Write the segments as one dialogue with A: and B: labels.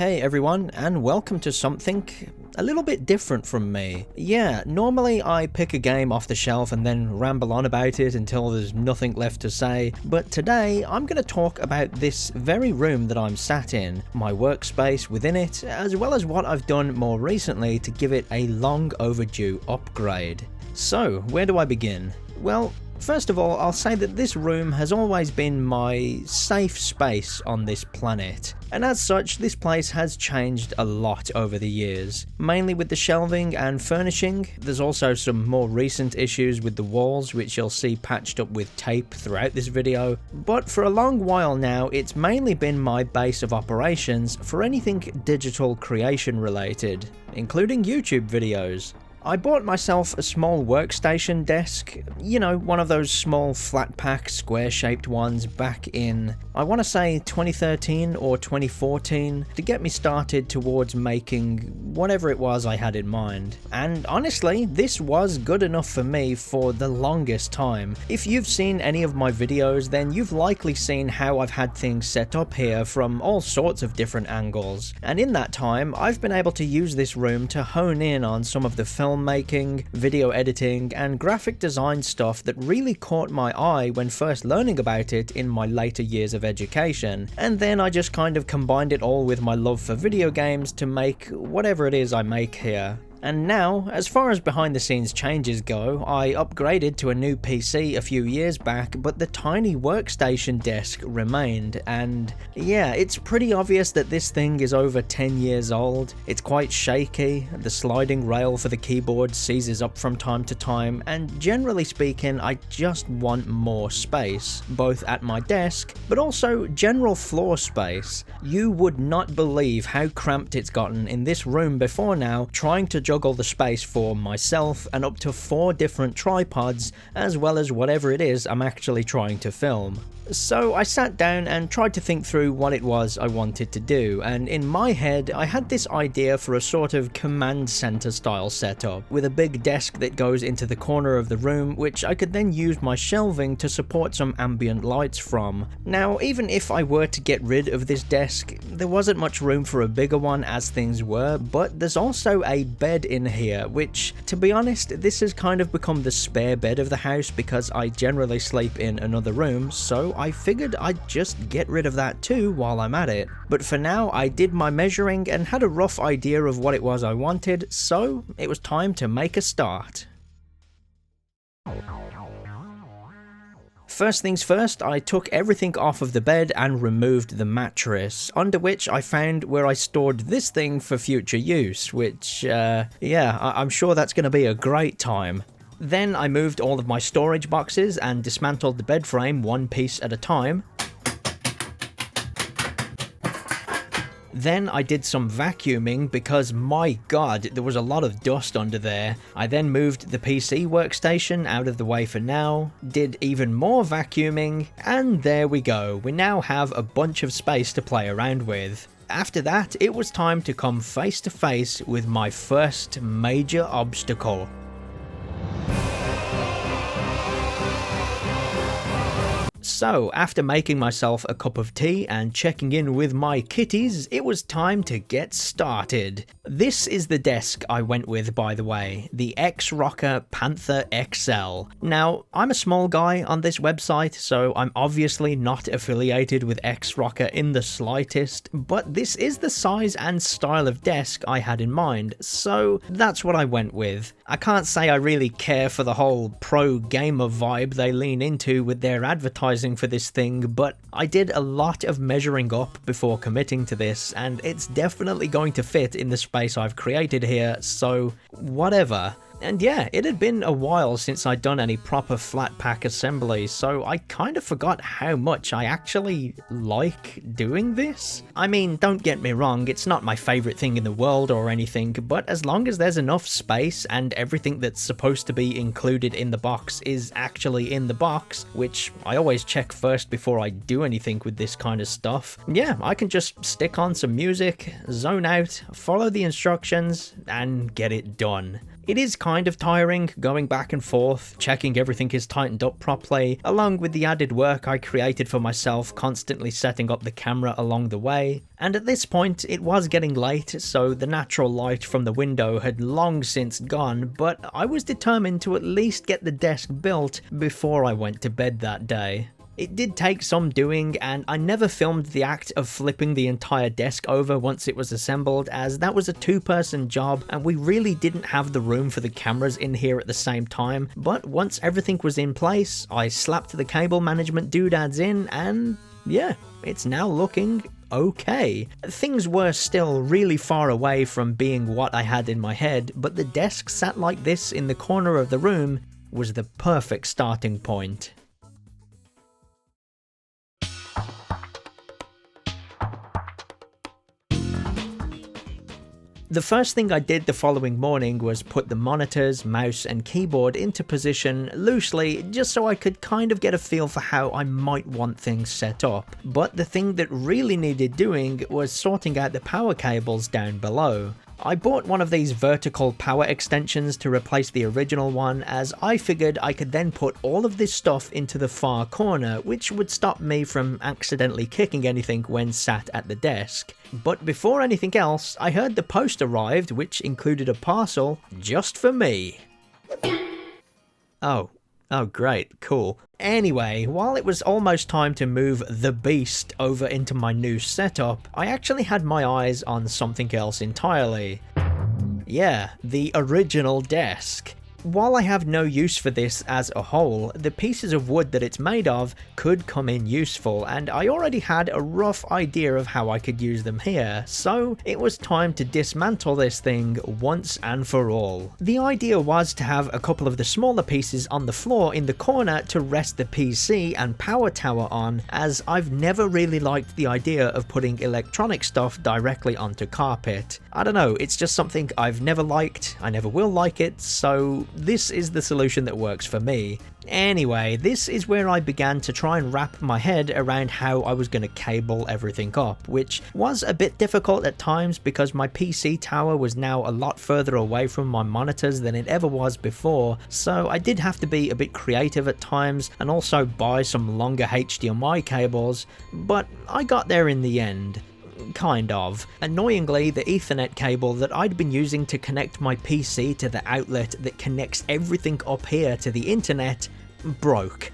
A: Hey everyone, and welcome to something a little bit different from me. Yeah, normally I pick a game off the shelf and then ramble on about it until there's nothing left to say, but today I'm going to talk about this very room that I'm sat in, my workspace within it, as well as what I've done more recently to give it a long overdue upgrade. So, where do I begin? Well, first of all, I'll say that this room has always been my safe space on this planet, and as such, this place has changed a lot over the years, mainly with the shelving and furnishing. There's also some more recent issues with the walls, which you'll see patched up with tape throughout this video, but for a long while now, it's mainly been my base of operations for anything digital creation related, including YouTube videos. I bought myself a small workstation desk, you know, one of those small flat pack square shaped ones back in, I want to say 2013 or 2014, to get me started towards making whatever it was I had in mind. And honestly, this was good enough for me for the longest time. If you've seen any of my videos, then you've likely seen how I've had things set up here from all sorts of different angles. And in that time, I've been able to use this room to hone in on some of the filmmaking, video editing, and graphic design stuff that really caught my eye when first learning about it in my later years of education, and then I just kind of combined it all with my love for video games to make whatever it is I make here. And now, as far as behind the scenes changes go, I upgraded to a new PC a few years back, but the tiny workstation desk remained, and yeah, it's pretty obvious that this thing is over 10 years old. It's quite shaky, the sliding rail for the keyboard seizes up from time to time, and generally speaking, I just want more space, both at my desk, but also general floor space. You would not believe how cramped it's gotten in this room before now, trying to juggle the space for myself and up to 4 different tripods, as well as whatever it is I'm actually trying to film. So I sat down and tried to think through what it was I wanted to do, and in my head I had this idea for a sort of command center style setup, with a big desk that goes into the corner of the room, which I could then use my shelving to support some ambient lights from. Now, even if I were to get rid of this desk, there wasn't much room for a bigger one as things were, but there's also a bed in here, which, to be honest, this has kind of become the spare bed of the house because I generally sleep in another room, so I figured I'd just get rid of that too while I'm at it. But for now, I did my measuring and had a rough idea of what it was I wanted, so it was time to make a start. First things first, I took everything off of the bed and removed the mattress, under which I found where I stored this thing for future use, which, I'm sure that's going to be a great time. Then I moved all of my storage boxes and dismantled the bed frame one piece at a time. Then I did some vacuuming because, my god, there was a lot of dust under there. I then moved the PC workstation out of the way for now, did even more vacuuming, and there we go. We now have a bunch of space to play around with. After that, it was time to come face to face with my first major obstacle. So, after making myself a cup of tea and checking in with my kitties, it was time to get started. This is the desk I went with, by the way, the X-Rocker Panther XL. Now, I'm a small guy on this website, so I'm obviously not affiliated with X-Rocker in the slightest, but this is the size and style of desk I had in mind, so that's what I went with. I can't say I really care for the whole pro-gamer vibe they lean into with their advertising for this thing, but I did a lot of measuring up before committing to this, and it's definitely going to fit in the space I've created here, so whatever. And yeah, it had been a while since I'd done any proper flat pack assembly, so I kind of forgot how much I actually like doing this. I mean, don't get me wrong, it's not my favorite thing in the world or anything, but as long as there's enough space and everything that's supposed to be included in the box is actually in the box, which I always check first before I do anything with this kind of stuff, yeah, I can just stick on some music, zone out, follow the instructions, and get it done. It is kind of tiring going back and forth, checking everything is tightened up properly, along with the added work I created for myself constantly setting up the camera along the way. And at this point it was getting late, so the natural light from the window had long since gone, but I was determined to at least get the desk built before I went to bed that day. It did take some doing, and I never filmed the act of flipping the entire desk over once it was assembled, as that was a two-person job and we really didn't have the room for the cameras in here at the same time. But once everything was in place, I slapped the cable management doodads in, and yeah, it's now looking okay. Things were still really far away from being what I had in my head, but the desk sat like this in the corner of the room was the perfect starting point. The first thing I did the following morning was put the monitors, mouse and keyboard into position loosely, just so I could kind of get a feel for how I might want things set up. But the thing that really needed doing was sorting out the power cables down below. I bought one of these vertical power extensions to replace the original one, as I figured I could then put all of this stuff into the far corner, which would stop me from accidentally kicking anything when sat at the desk. But before anything else, I heard the post arrived, which included a parcel just for me. Oh great, cool. Anyway, while it was almost time to move the beast over into my new setup, I actually had my eyes on something else entirely. Yeah, the original desk. While I have no use for this as a whole, the pieces of wood that it's made of could come in useful, and I already had a rough idea of how I could use them here, so it was time to dismantle this thing once and for all. The idea was to have a couple of the smaller pieces on the floor in the corner to rest the PC and power tower on, as I've never really liked the idea of putting electronic stuff directly onto carpet. I don't know, it's just something I've never liked, I never will like it, so this is the solution that works for me. Anyway, this is where I began to try and wrap my head around how I was going to cable everything up, which was a bit difficult at times because my PC tower was now a lot further away from my monitors than it ever was before, so I did have to be a bit creative at times and also buy some longer HDMI cables, but I got there in the end. Kind of. Annoyingly, the Ethernet cable that I'd been using to connect my PC to the outlet that connects everything up here to the internet broke.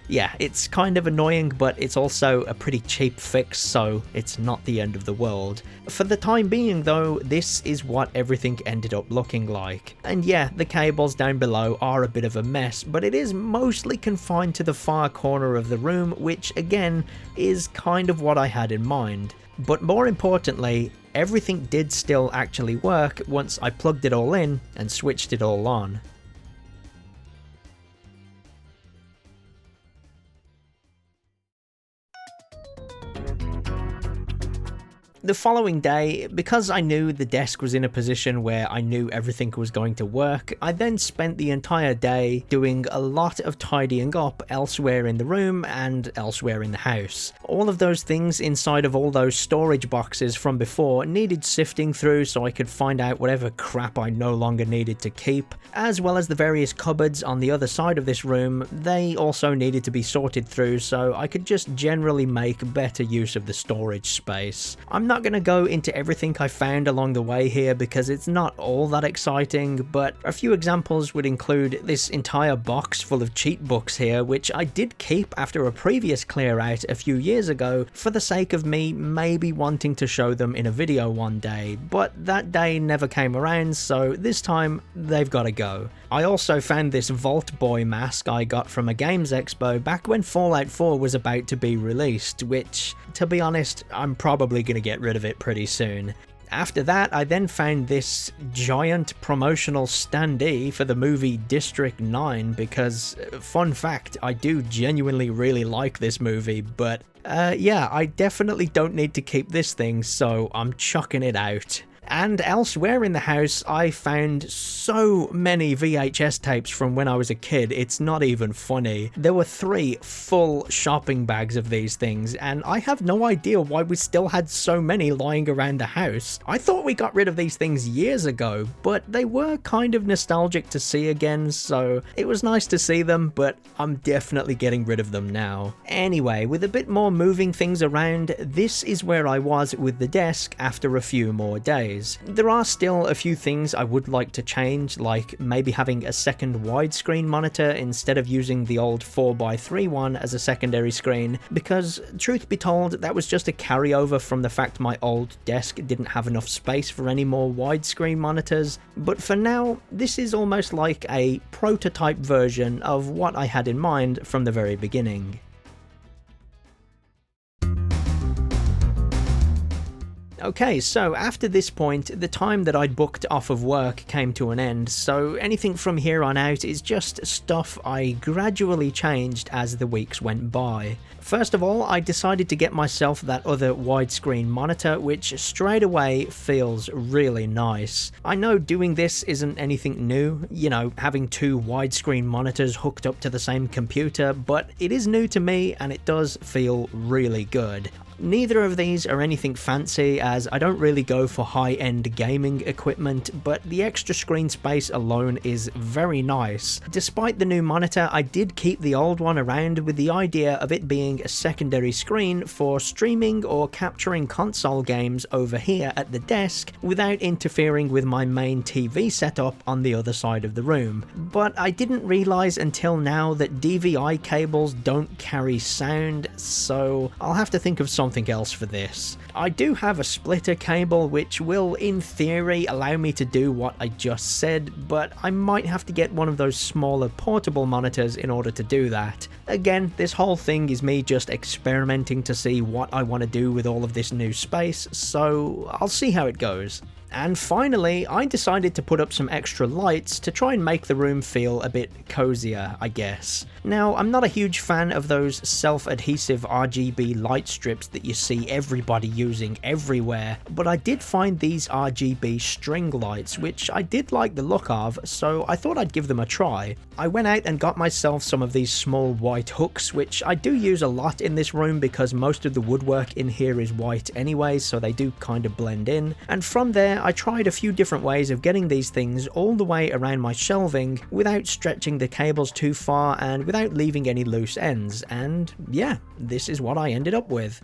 A: Yeah, it's kind of annoying, but it's also a pretty cheap fix, so it's not the end of the world. For the time being though, this is what everything ended up looking like. And yeah, the cables down below are a bit of a mess, but it is mostly confined to the far corner of the room, which again is kind of what I had in mind. But more importantly, everything did still actually work once I plugged it all in and switched it all on. The following day, because I knew the desk was in a position where I knew everything was going to work, I then spent the entire day doing a lot of tidying up elsewhere in the room and elsewhere in the house. All of those things inside of all those storage boxes from before needed sifting through so I could find out whatever crap I no longer needed to keep, as well as the various cupboards on the other side of this room. They also needed to be sorted through so I could just generally make better use of the storage space. I'm not going to go into everything I found along the way here because it's not all that exciting, but a few examples would include this entire box full of cheat books here, which I did keep after a previous clear out a few years ago for the sake of me maybe wanting to show them in a video one day, but that day never came around, so this time they've got to go. I also found this Vault Boy mask I got from a Games Expo back when Fallout 4 was about to be released, which, to be honest, I'm probably going to get rid of it pretty soon. After that, I then found this giant promotional standee for the movie District 9 because, fun fact, I do genuinely really like this movie, but yeah, I definitely don't need to keep this thing, so I'm chucking it out. And elsewhere in the house, I found so many VHS tapes from when I was a kid, it's not even funny. There were 3 full shopping bags of these things, and I have no idea why we still had so many lying around the house. I thought we got rid of these things years ago, but they were kind of nostalgic to see again, so it was nice to see them, but I'm definitely getting rid of them now. Anyway, with a bit more moving things around, this is where I was with the desk after a few more days. There are still a few things I would like to change, like maybe having a second widescreen monitor instead of using the old 4x3 one as a secondary screen, because truth be told, that was just a carryover from the fact my old desk didn't have enough space for any more widescreen monitors. But for now, this is almost like a prototype version of what I had in mind from the very beginning. Okay, so after this point, the time that I'd booked off of work came to an end, so anything from here on out is just stuff I gradually changed as the weeks went by. First of all, I decided to get myself that other widescreen monitor, which straight away feels really nice. I know doing this isn't anything new, you know, having 2 widescreen monitors hooked up to the same computer, but it is new to me and it does feel really good. Neither of these are anything fancy, as I don't really go for high-end gaming equipment, but the extra screen space alone is very nice. Despite the new monitor, I did keep the old one around with the idea of it being a secondary screen for streaming or capturing console games over here at the desk without interfering with my main TV setup on the other side of the room. But I didn't realise until now that DVI cables don't carry sound, so I'll have to think of something else for this. I do have a splitter cable which will in theory allow me to do what I just said, but I might have to get one of those smaller portable monitors in order to do that. Again, this whole thing is me just experimenting to see what I want to do with all of this new space, so I'll see how it goes. And finally, I decided to put up some extra lights to try and make the room feel a bit cozier, I guess. Now, I'm not a huge fan of those self-adhesive RGB light strips that you see everybody using everywhere, but I did find these RGB string lights, which I did like the look of, so I thought I'd give them a try. I went out and got myself some of these small white hooks, which I do use a lot in this room because most of the woodwork in here is white anyway, so they do kind of blend in. And from there, I tried a few different ways of getting these things all the way around my shelving without stretching the cables too far and without leaving any loose ends, and yeah, this is what I ended up with.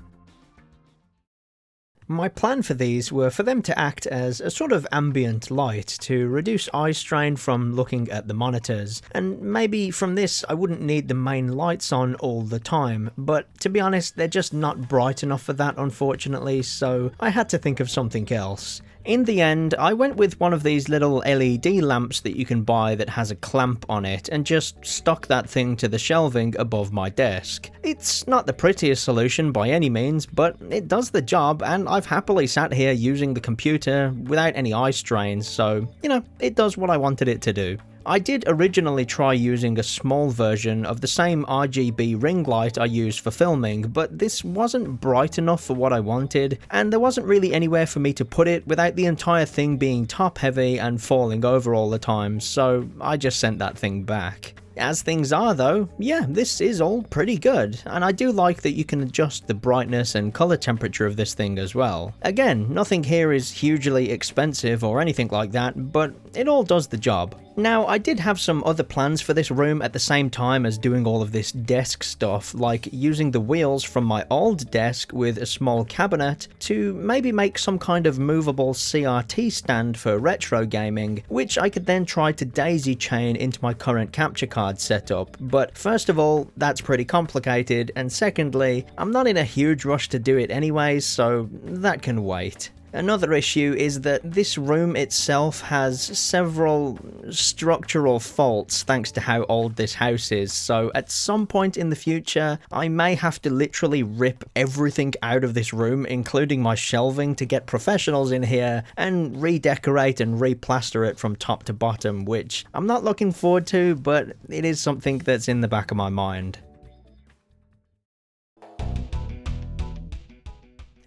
A: My plan for these were for them to act as a sort of ambient light to reduce eye strain from looking at the monitors, and maybe from this I wouldn't need the main lights on all the time, but to be honest, they're just not bright enough for that unfortunately, so I had to think of something else. In the end, I went with one of these little LED lamps that you can buy that has a clamp on it and just stuck that thing to the shelving above my desk. It's not the prettiest solution by any means, but it does the job and I've happily sat here using the computer without any eye strain, so, you know, it does what I wanted it to do. I did originally try using a small version of the same RGB ring light I use for filming, but this wasn't bright enough for what I wanted, and there wasn't really anywhere for me to put it without the entire thing being top heavy and falling over all the time, so I just sent that thing back. As things are though, yeah, this is all pretty good, and I do like that you can adjust the brightness and colour temperature of this thing as well. Again, nothing here is hugely expensive or anything like that, but it all does the job. Now, I did have some other plans for this room at the same time as doing all of this desk stuff, like using the wheels from my old desk with a small cabinet to maybe make some kind of movable CRT stand for retro gaming, which I could then try to daisy chain into my current capture card setup. But first of all, that's pretty complicated, and secondly, I'm not in a huge rush to do it anyway, so that can wait. Another issue is that this room itself has several structural faults thanks to how old this house is, so at some point in the future I may have to literally rip everything out of this room, including my shelving, to get professionals in here and redecorate and replaster it from top to bottom, which I'm not looking forward to, but it is something that's in the back of my mind.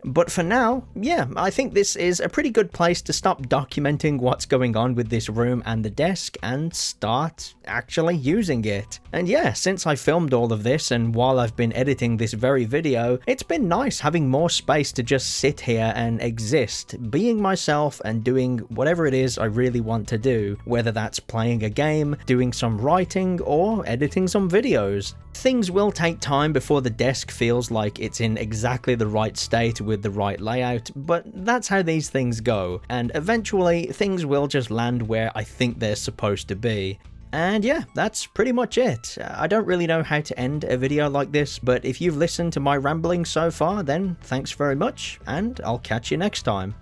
A: But for now, yeah, I think this is a pretty good place to stop documenting what's going on with this room and the desk and start actually using it. And yeah, since I filmed all of this and while I've been editing this very video, it's been nice having more space to just sit here and exist, being myself and doing whatever it is I really want to do, whether that's playing a game, doing some writing, or editing some videos. Things will take time before the desk feels like it's in exactly the right state with the right layout, but that's how these things go, and eventually things will just land where I think they're supposed to be. And yeah, that's pretty much it. I don't really know how to end a video like this, but if you've listened to my ramblings so far, then thanks very much, and I'll catch you next time.